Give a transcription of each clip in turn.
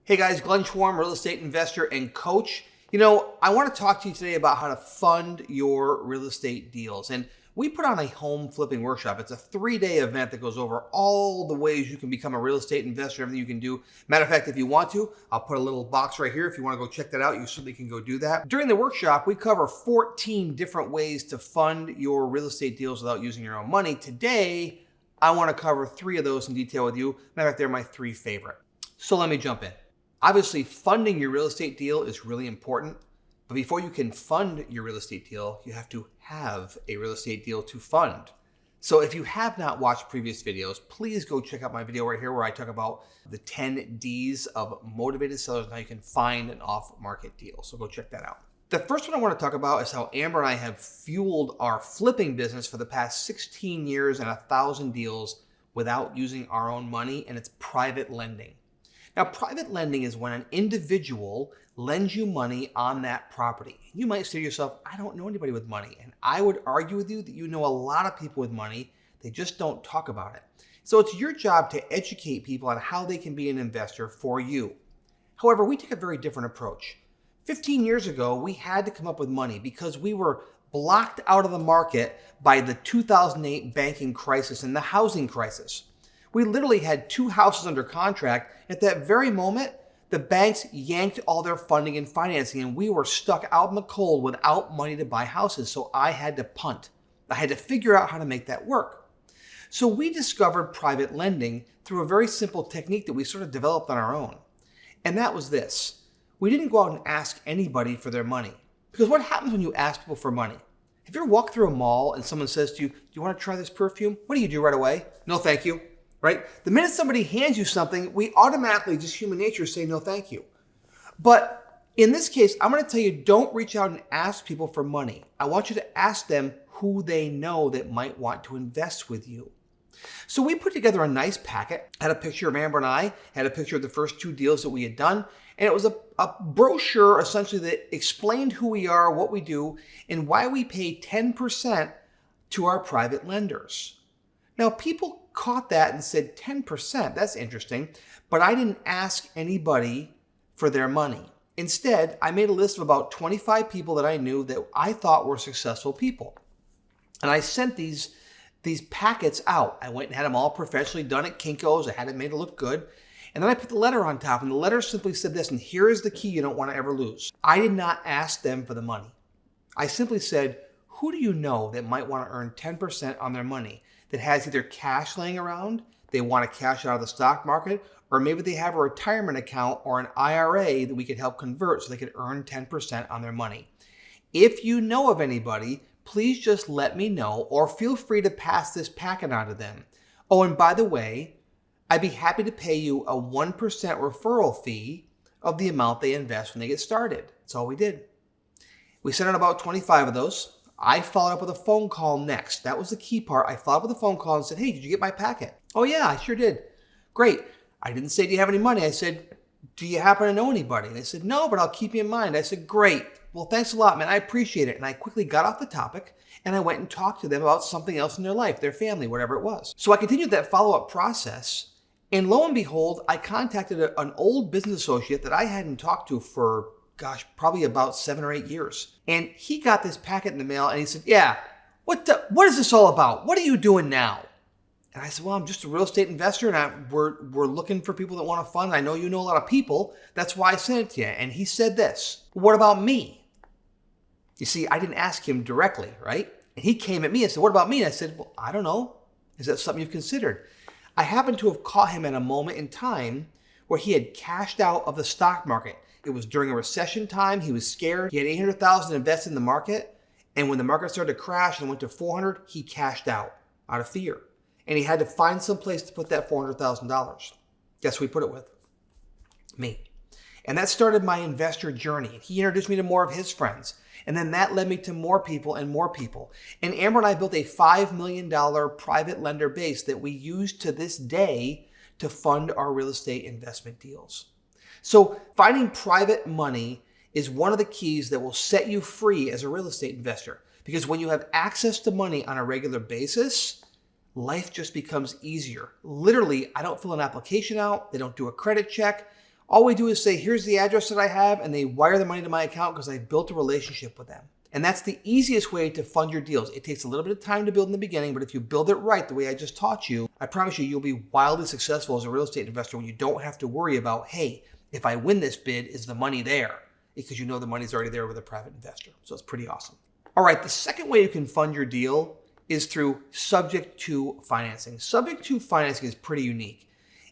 Hey guys, Glenn Schwarm, real estate investor and coach. I want to talk to you today about how to fund your real estate deals. And we put on a home flipping workshop. It's a 3-day event that goes over all the ways you can become a real estate investor, everything you can do. Matter of fact, if you want to, I'll put a little box right here. If you want to go check that out, you certainly can go do that. During the workshop, we cover 14 different ways to fund your real estate deals without using your own money. Today, I want to cover 3 of those in detail with you. Matter of fact, they're my 3 favorite. So let me jump in. Obviously, funding your real estate deal is really important, but before you can fund your real estate deal, you have to have a real estate deal to fund. So if you have not watched previous videos, please go check out my video right here where I talk about the 10 Ds of motivated sellers and how you can find an off-market deal. So go check that out. The first one I want to talk about is how Amber and I have fueled our flipping business for the past 16 years and 1,000 deals without using our own money, and it's private lending. Now, private lending is when an individual lends you money on that property. You might say to yourself, I don't know anybody with money. And I would argue with you that you know a lot of people with money. They just don't talk about it. So it's your job to educate people on how they can be an investor for you. However, we take a very different approach. 15 years ago, we had to come up with money because we were blocked out of the market by the 2008 banking crisis and the housing crisis. We literally had 2 houses under contract. At that very moment, the banks yanked all their funding and financing, and we were stuck out in the cold without money to buy houses. So I had to punt. I had to figure out how to make that work. So we discovered private lending through a very simple technique that we sort of developed on our own. And that was this. We didn't go out and ask anybody for their money. Because what happens when you ask people for money? If you ever walk through a mall and someone says to you, do you want to try this perfume? What do you do right away? No, thank you. Right? The minute somebody hands you something, we automatically, just human nature, say no thank you. But in this case, I'm going to tell you, don't reach out and ask people for money. I want you to ask them who they know that might want to invest with you. So we put together a nice packet, had a picture of Amber and I, had a picture of the first 2 deals that we had done, and it was a brochure essentially that explained who we are, what we do, and why we pay 10% to our private lenders. Now, people caught that and said 10%, that's interesting, but I didn't ask anybody for their money. Instead, I made a list of about 25 people that I knew that I thought were successful people. And I sent these packets out. I went and had them all professionally done at Kinko's. I had it made to look good. And then I put the letter on top, and the letter simply said this, and here is the key you don't want to ever lose. I did not ask them for the money. I simply said, who do you know that might want to earn 10% on their money, that has either cash laying around, they want to cash out of the stock market, or maybe they have a retirement account or an IRA that we could help convert so they could earn 10% on their money. If you know of anybody, please just let me know, or feel free to pass this packet on to them. Oh, and by the way, I'd be happy to pay you a 1% referral fee of the amount they invest when they get started. That's all we did. We sent out about 25 of those. I followed up with a phone call next. That was the key part. I followed up with a phone call and said, hey, did you get my packet? Oh yeah, I sure did. Great. I didn't say, do you have any money? I said, do you happen to know anybody? And they said, no, but I'll keep you in mind. I said, great. Well, thanks a lot, man. I appreciate it. And I quickly got off the topic and I went and talked to them about something else in their life, their family, whatever it was. So I continued that follow-up process. And lo and behold, I contacted an old business associate that I hadn't talked to for probably about 7 or 8 years. And he got this packet in the mail and he said, yeah, what is this all about? What are you doing now? And I said, well, I'm just a real estate investor and we're looking for people that want to fund. I know you know a lot of people. That's why I sent it to you. And he said this, what about me? You see, I didn't ask him directly, right? And he came at me and said, what about me? And I said, well, I don't know. Is that something you've considered? I happened to have caught him at a moment in time where he had cashed out of the stock market. It was during a recession time. He was scared. He had $800,000 invested in the market. And when the market started to crash and went to 400, he cashed out of fear. And he had to find some place to put that $400,000. Guess who he put it with? Me. And that started my investor journey. He introduced me to more of his friends. And then that led me to more people and more people. And Amber and I built a $5 million private lender base that we use to this day to fund our real estate investment deals. So finding private money is one of the keys that will set you free as a real estate investor. Because when you have access to money on a regular basis, life just becomes easier. Literally, I don't fill an application out. They don't do a credit check. All we do is say, here's the address that I have, and they wire the money to my account because I built a relationship with them. And that's the easiest way to fund your deals. It takes a little bit of time to build in the beginning, but if you build it right the way I just taught you, I promise you'll be wildly successful as a real estate investor when you don't have to worry about, hey, if I win this bid, is the money there? Because you know the money's already there with a private investor. So it's pretty awesome. All right, the second way you can fund your deal is through subject to financing. Subject to financing is pretty unique.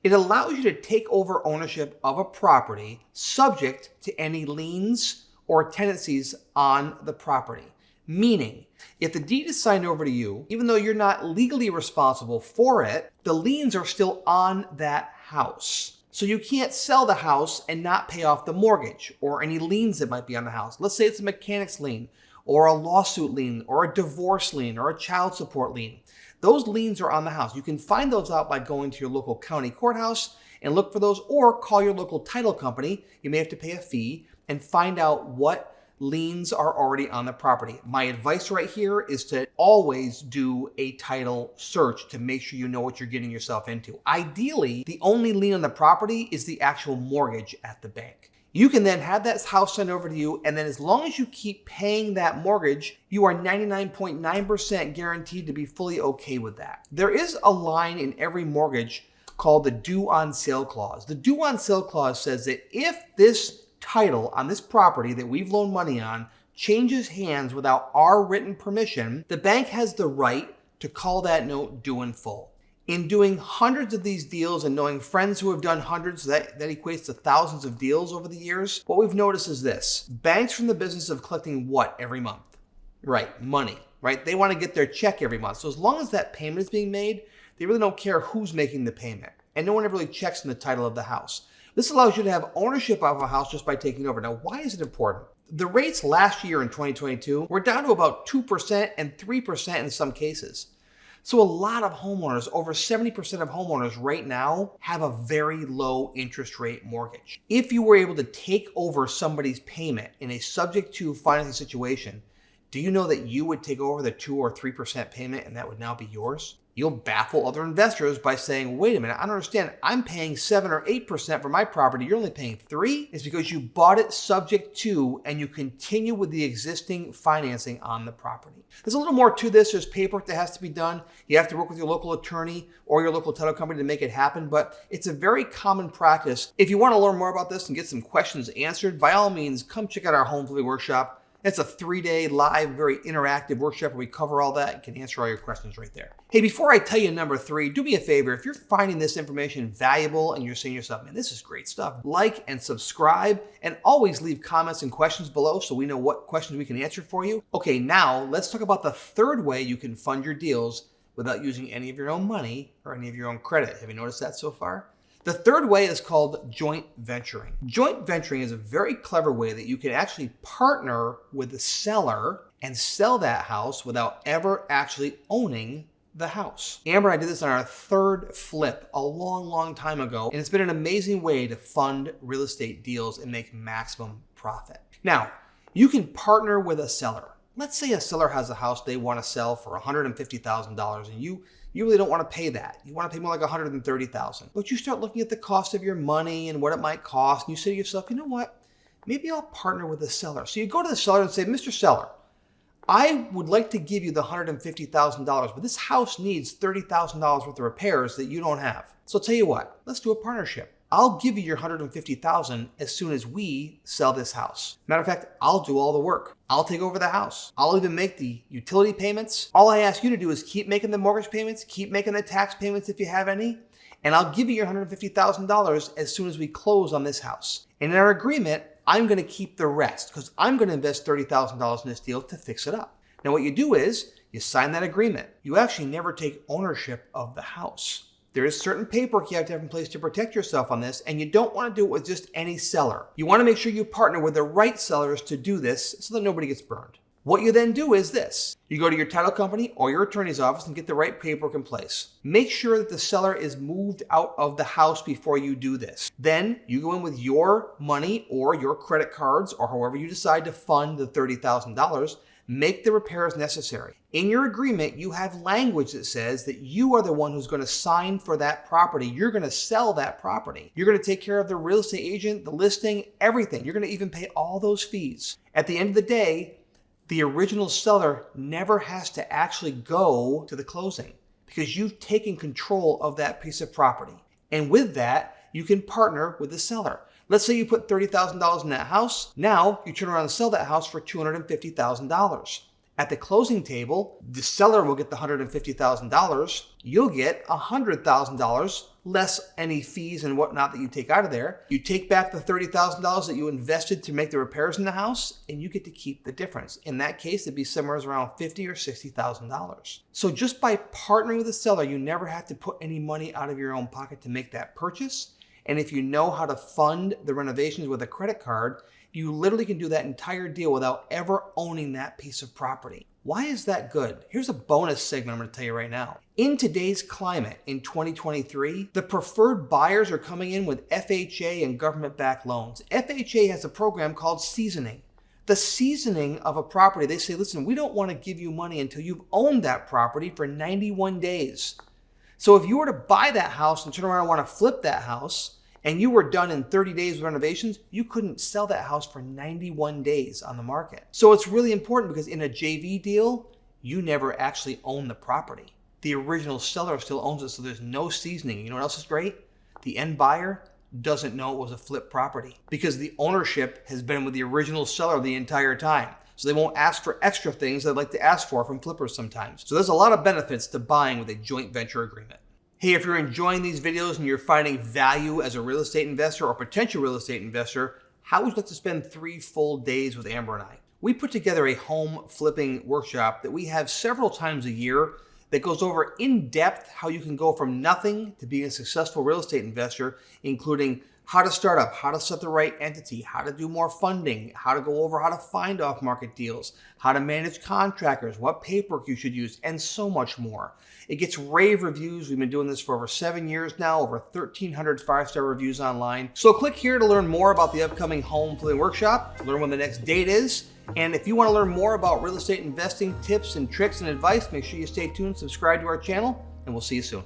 It allows you to take over ownership of a property subject to any liens or tenancies on the property. Meaning, if the deed is signed over to you, even though you're not legally responsible for it, the liens are still on that house. So you can't sell the house and not pay off the mortgage or any liens that might be on the house. Let's say it's a mechanic's lien or a lawsuit lien or a divorce lien or a child support lien. Those liens are on the house. You can find those out by going to your local county courthouse and look for those, or call your local title company. You may have to pay a fee and find out what liens are already on the property. My advice right here is to always do a title search to make sure you know what you're getting yourself into. Ideally, the only lien on the property is the actual mortgage at the bank. You can then have that house sent over to you, and then as long as you keep paying that mortgage, you are 99.9% guaranteed to be fully okay with that. There is a line in every mortgage called the due on sale clause. The due on sale clause says that if this title on this property that we've loaned money on changes hands without our written permission, the bank has the right to call that note due in full. In doing hundreds of these deals and knowing friends who have done hundreds, that equates to thousands of deals over the years, what we've noticed is this. Banks are in the business of collecting what every month? Right, money, right? They want to get their check every month. So as long as that payment is being made, they really don't care who's making the payment. And no one ever really checks in the title of the house. This allows you to have ownership of a house just by taking over. Now, why is it important? The rates last year in 2022 were down to about 2% and 3% in some cases. So a lot of homeowners, over 70% of homeowners right now, have a very low interest rate mortgage. If you were able to take over somebody's payment in a subject to financing situation, do you know that you would take over the 2 or 3% payment and that would now be yours? You'll baffle other investors by saying, wait a minute, I don't understand. I'm paying 7 or 8% for my property. You're only paying 3%? It's because you bought it subject to and you continue with the existing financing on the property. There's a little more to this. There's paperwork that has to be done. You have to work with your local attorney or your local title company to make it happen, but it's a very common practice. If you want to learn more about this and get some questions answered, by all means, come check out our home flipping workshop. It's a 3-day live, very interactive workshop where we cover all that and can answer all your questions right there. Hey, before I tell you number 3, do me a favor. If you're finding this information valuable and you're saying to yourself, man, this is great stuff, like and subscribe, and always leave comments and questions below so we know what questions we can answer for you. Okay, now let's talk about the third way you can fund your deals without using any of your own money or any of your own credit. Have you noticed that so far? The third way is called joint venturing. Joint venturing is a very clever way that you can actually partner with the seller and sell that house without ever actually owning the house. Amber and I did this on our third flip a long time ago, and it's been an amazing way to fund real estate deals and make maximum profit. Now, you can partner with a seller. Let's say a seller has a house they want to sell for $150,000 and you really don't want to pay that. You want to pay more like $130,000. But you start looking at the cost of your money and what it might cost, and you say to yourself, you know what? Maybe I'll partner with the seller. So you go to the seller and say, Mr. Seller, I would like to give you the $150,000, but this house needs $30,000 worth of repairs that you don't have. So I'll tell you what, let's do a partnership. I'll give you your $150,000 as soon as we sell this house. Matter of fact, I'll do all the work. I'll take over the house. I'll even make the utility payments. All I ask you to do is keep making the mortgage payments, keep making the tax payments if you have any, and I'll give you your $150,000 as soon as we close on this house. And in our agreement, I'm going to keep the rest because I'm going to invest $30,000 in this deal to fix it up. Now what you do is you sign that agreement. You actually never take ownership of the house. There is certain paperwork you have to have in place to protect yourself on this, and you don't want to do it with just any seller. You want to make sure you partner with the right sellers to do this so that nobody gets burned. What you then do is this. You go to your title company or your attorney's office and get the right paperwork in place. Make sure that the seller is moved out of the house before you do this. Then you go in with your money or your credit cards or however you decide to fund the $30,000. make the repairs necessary. In your agreement, you have language that says that you are the one who's going to sign for that property. You're going to sell that property. You're going to take care of the real estate agent, the listing, everything. You're going to even pay all those fees. At the end of the day, the original seller never has to actually go to the closing because you've taken control of that piece of property. And with that, you can partner with the seller. Let's say you put $30,000 in that house. Now you turn around and sell that house for $250,000. At the closing table, the seller will get the $150,000. You'll get $100,000 less any fees and whatnot that you take out of there. You take back the $30,000 that you invested to make the repairs in the house, and you get to keep the difference. In that case, it'd be somewhere around $50,000 or $60,000. So just by partnering with the seller, you never have to put any money out of your own pocket to make that purchase. And if you know how to fund the renovations with a credit card, you literally can do that entire deal without ever owning that piece of property. Why is that good? Here's a bonus segment I'm going to tell you right now. In today's climate, in 2023, the preferred buyers are coming in with FHA and government-backed loans. FHA has a program called seasoning. The seasoning of a property, they say, listen, we don't want to give you money until you've owned that property for 91 days. So if you were to buy that house and turn around and want to flip that house, and you were done in 30 days with renovations, you couldn't sell that house for 91 days on the market. So it's really important because in a JV deal, you never actually own the property. The original seller still owns it, so there's no seasoning. You know what else is great? The end buyer doesn't know it was a flip property because the ownership has been with the original seller the entire time. So they won't ask for extra things they'd like to ask for from flippers sometimes. So there's a lot of benefits to buying with a joint venture agreement. Hey, if you're enjoying these videos and you're finding value as a real estate investor or potential real estate investor, how would you like to spend 3 full days with Amber and I? We put together a home flipping workshop that we have several times a year that goes over in depth how you can go from nothing to being a successful real estate investor, including how to start up, how to set the right entity, how to do more funding, how to go over how to find off-market deals, how to manage contractors, what paperwork you should use, and so much more. It gets rave reviews. We've been doing this for over 7 years now, over 1,300 5-star reviews online. So click here to learn more about the upcoming home flipping workshop, learn when the next date is, and if you want to learn more about real estate investing tips and tricks and advice, make sure you stay tuned, subscribe to our channel, and we'll see you soon.